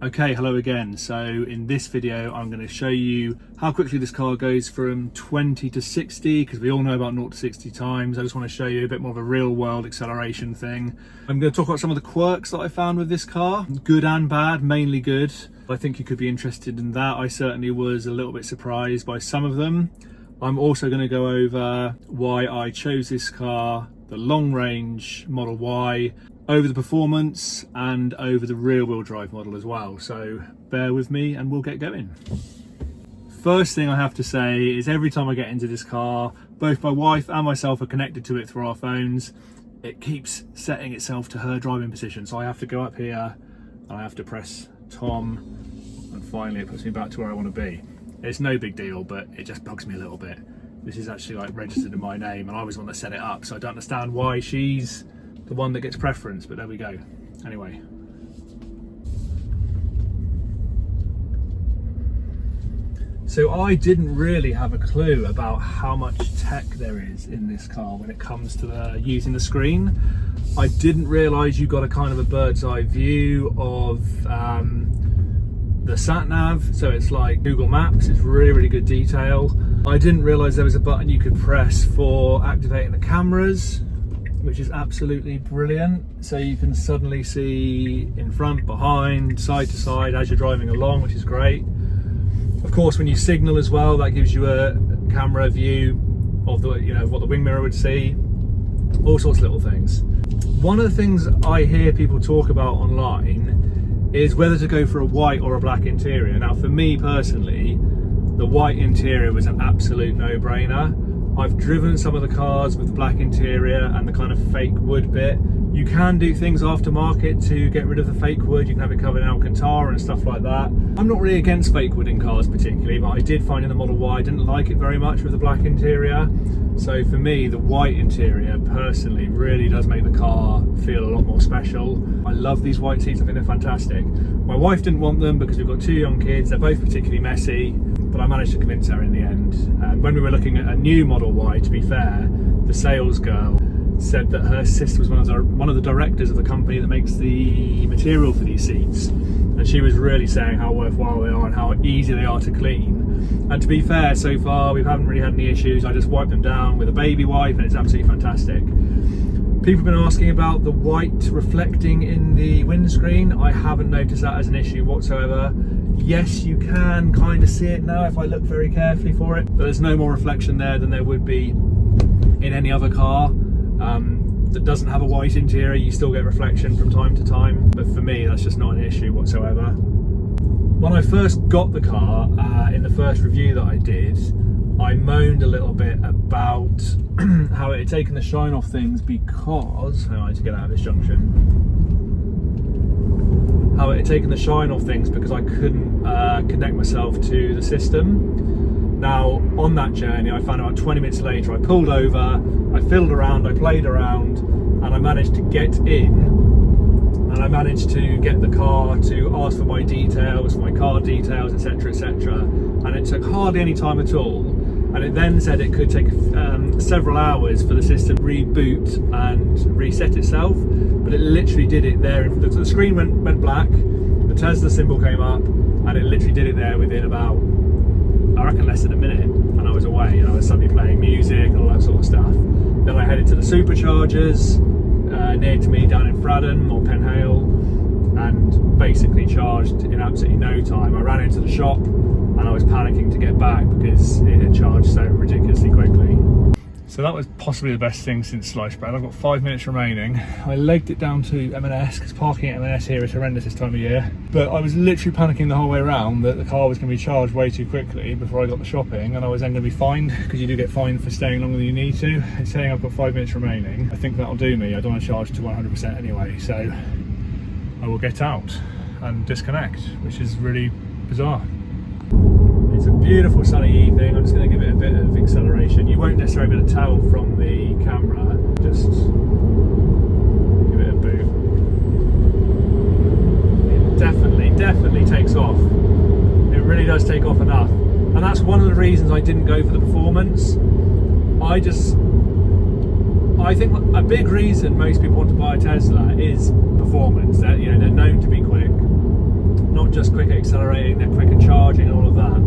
Okay, hello again. So in this video I'm going to show you how quickly this car goes from 20 to 60, because we all know about 0 to 60 times. I just want to show you a bit more of a real world acceleration thing. I'm going to talk about some of the quirks that I found with this car, good and bad, mainly good. I think you could be interested in that. I certainly was a little bit surprised by some of them. I'm also going to go over why I chose this car, the long range Model Y, over the performance and over the rear wheel drive model as well. So bear with me and we'll get going. First thing I have to say is every time I get into this car, both my wife and myself are connected to it through our phones. It keeps setting itself to her driving position. So I have to go up here and I have to press Tom, and finally it puts me back to where I want to be. It's no big deal, but it just bugs me a little bit. This is actually like registered in my name and I was the one that set it up, so I don't understand why she's the one that gets preference, but there we go. Anyway. So I didn't really have a clue about how much tech there is in this car when it comes to using the screen. I didn't realise you got a kind of a bird's eye view of the sat-nav, so it's like Google Maps. It's really good detail. I didn't realise there was a button you could press for activating the cameras, which is absolutely brilliant. So you can suddenly see in front, behind, side to side as you're driving along, which is great. Of course, when you signal as well, that gives you a camera view of the, what the wing mirror would see. All sorts of little things. One of the things I hear people talk about online is whether to go for a white or a black interior. Now, for me personally, the white interior was an absolute no-brainer. I've driven some of the cars with the black interior and the kind of fake wood bit. You can do things aftermarket to get rid of the fake wood. You can have it covered in Alcantara and stuff like that. I'm not really against fake wood in cars particularly, but I did find in the Model Y I didn't like it very much with the black interior. So for me, the white interior personally really does make the car feel a lot more special. I love these white seats, I think they're fantastic. My wife didn't want them because we've got 2 young kids, they're both particularly messy, but I managed to convince her in the end. And when we were looking at a new Model Y, to be fair, the sales girl said that her sister was one of the directors of the company that makes the material for these seats, and she was really saying how worthwhile they are and how easy they are to clean. And to be fair, so far we haven't really had any issues. I just wipe them down with a baby wipe and it's absolutely fantastic. People have been asking about the white reflecting in the windscreen. I haven't noticed that as an issue whatsoever. Yes, you can kind of see it now if I look very carefully for it, but there's no more reflection there than there would be in any other car that doesn't have a white interior. You still get reflection from time to time, but for me that's just not an issue whatsoever. When I first got the car, in the first review that I did, I moaned a little bit about how it had taken the shine off things because, I had to get out of this junction, how it had taken the shine off things because I couldn't connect myself to the system. Now, on that journey, I found about 20 minutes later, I pulled over, I fiddled around, I played around, and I managed to get in, and I managed to get the car to ask for my details, my car details, etc, etc, and it took hardly any time at all. And it then said it could take several hours for the system to reboot and reset itself, but it literally did it there. The screen went black, the Tesla symbol came up, and it literally did it there within about, I reckon, less than a minute, and I was away, and I was suddenly playing music and all that sort of stuff. Then I headed to the Superchargers near to me down in Fradden or Penhale, and basically charged in absolutely no time. I ran into the shop and I was panicking to get back because it had charged so ridiculously quickly. So that was possibly the best thing since sliced bread. I've got 5 minutes remaining. I legged it down to M&S because parking at M&S here is horrendous this time of year. But I was literally panicking the whole way around that the car was going to be charged way too quickly before I got the shopping, and I was then going to be fined, because you do get fined for staying longer than you need to. It's saying I've got 5 minutes remaining. I think that'll do me. I don't want to charge to 100% anyway, so I will get out and disconnect, which is really bizarre. It's a beautiful sunny evening. I'm just going to give it a bit of acceleration. You won't necessarily be able to tell from the camera. Just give it a boot. It definitely takes off. It really does take off enough. And that's one of the reasons I didn't go for the performance. I just I think a big reason most people want to buy a Tesla is performance. They're known to be quick, not just quick at accelerating, they're quick at charging and all of that.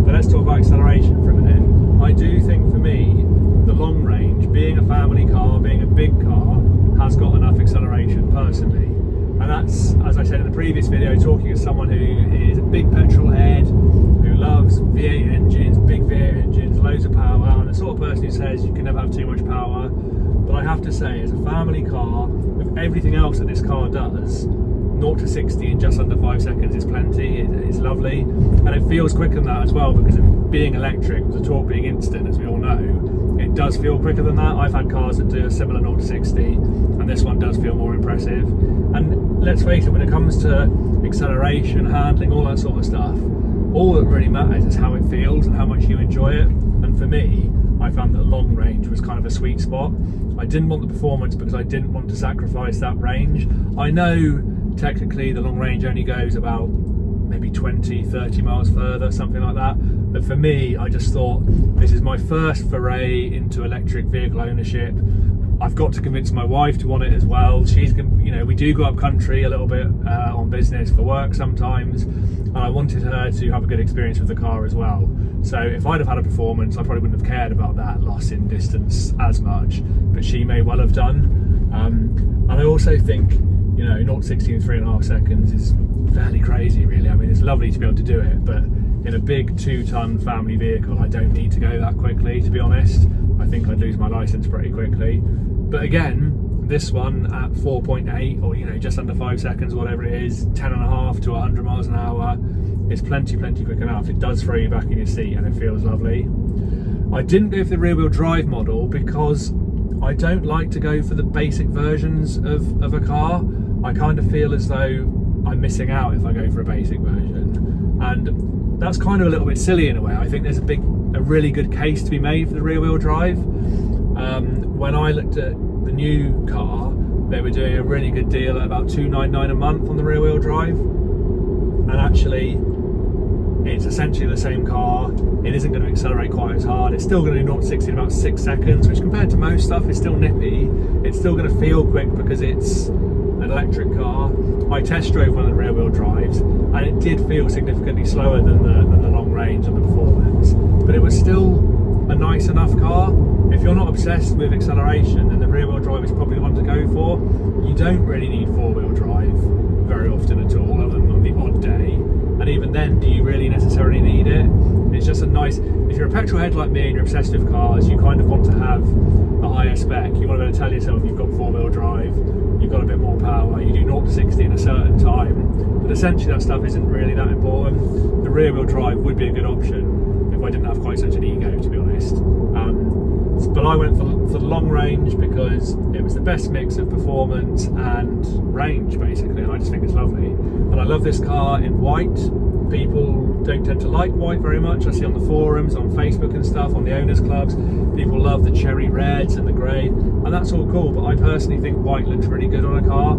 But let's talk about acceleration for a minute. I do think for me, the long range, being a family car, being a big car, has got enough acceleration personally. And that's, as I said in the previous video, talking as someone who is a big petrol head, who loves V8 engines, big V8 engines, loads of power, and the sort of person who says you can never have too much power. But I have to say, as a family car, with everything else that this car does, 0 to 60 in just under 5 seconds is plenty. It's lovely, and it feels quicker than that as well, because of being electric, with the torque being instant, as we all know, it does feel quicker than that. I've had cars that do a similar 0 to 60, and this one does feel more impressive. And let's face it, when it comes to acceleration, handling, all that sort of stuff, all that really matters is how it feels and how much you enjoy it. And for me, I found that long range was kind of a sweet spot. I didn't want the performance because I didn't want to sacrifice that range. I know technically the long range only goes about maybe 20-30 miles further, something like that, but for me, I just thought, this is my first foray into electric vehicle ownership. I've got to convince my wife to want it as well. She's, we do go up country a little bit on business for work sometimes, and I wanted her to have a good experience with the car as well. So if I'd have had a performance, I probably wouldn't have cared about that loss in distance as much, but she may well have done. And I also think, 0 to 60 in 3.5 seconds is fairly crazy, really. I mean, it's lovely to be able to do it, but in a big 2-ton family vehicle, I don't need to go that quickly, to be honest. I think I'd lose my license pretty quickly. But again, this one at 4.8 or just under 5 seconds, whatever it is, 10.5 to 100 miles an hour, is plenty quick enough. It does throw you back in your seat and it feels lovely. I didn't go for the rear wheel drive model because I don't like to go for the basic versions of a car. I kind of feel as though I'm missing out if I go for a basic version, and that's kind of a little bit silly in a way. I think there's a really good case to be made for the rear wheel drive. When I looked at the new car, they were doing a really good deal at about $299 a month on the rear wheel drive, and actually it's essentially the same car. It isn't going to accelerate quite as hard. It's still going to do 0 to 60 in about 6 seconds, which compared to most stuff is still nippy. It's still going to feel quick because it's an electric car. I test drove one of the rear wheel drives and it did feel significantly slower than the long range and the performance, but it was still a nice enough car. If you're not obsessed with acceleration, then the rear wheel drive is probably the one to go for. You don't really need 4-wheel drive very often at all, other than on the odd day. And even then, do you really necessarily need it? It's just a nice, if you're a petrol head like me and you're obsessed with cars, you kind of want to have a higher spec. You want to be able to tell yourself you've got 4-wheel drive, you've got a bit more power, you do 0 to 60 in a certain time. But essentially that stuff isn't really that important. The rear wheel drive would be a good option if I didn't have quite such an ego, to be honest. But I went for the long range because it was the best mix of performance and range, basically, and I just think it's lovely. And I love this car in white. People don't tend to like white very much. I see on the forums, on Facebook and stuff, on the owners clubs, people love the cherry reds and the grey, and that's all cool, but I personally think white looks really good on a car.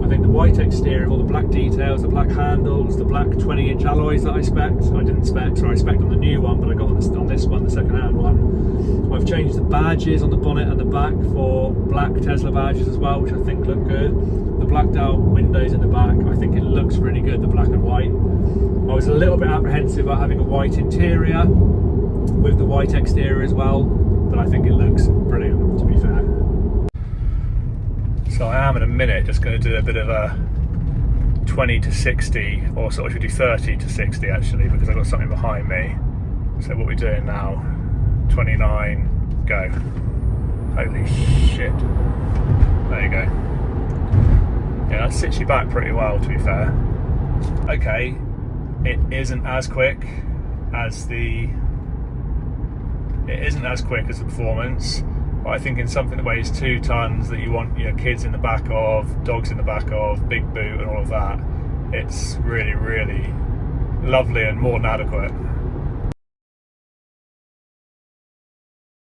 I think the white exterior, all the black details, the black handles, the black 20-inch alloys that I didn't spec, so I spec'd on the new one, but I got on this one, the second-hand one. I've changed the badges on the bonnet and the back for black Tesla badges as well, which I think look good. The blacked out windows in the back, I think it looks really good, the black and white. I was a little bit apprehensive about having a white interior with the white exterior as well, but I think it looks brilliant, to be fair. So I am in a minute just going to do a bit of a 20 to 60, or sort of should do 30 to 60 actually, because I've got something behind me. So what we're doing now, 29, go. Holy shit. There you go. Yeah, that sits you back pretty well, to be fair. Okay, it isn't as quick as the performance, but I think in something that weighs 2 tons that you want kids in the back of, dogs in the back of, big boot and all of that, it's really, really lovely and more than adequate.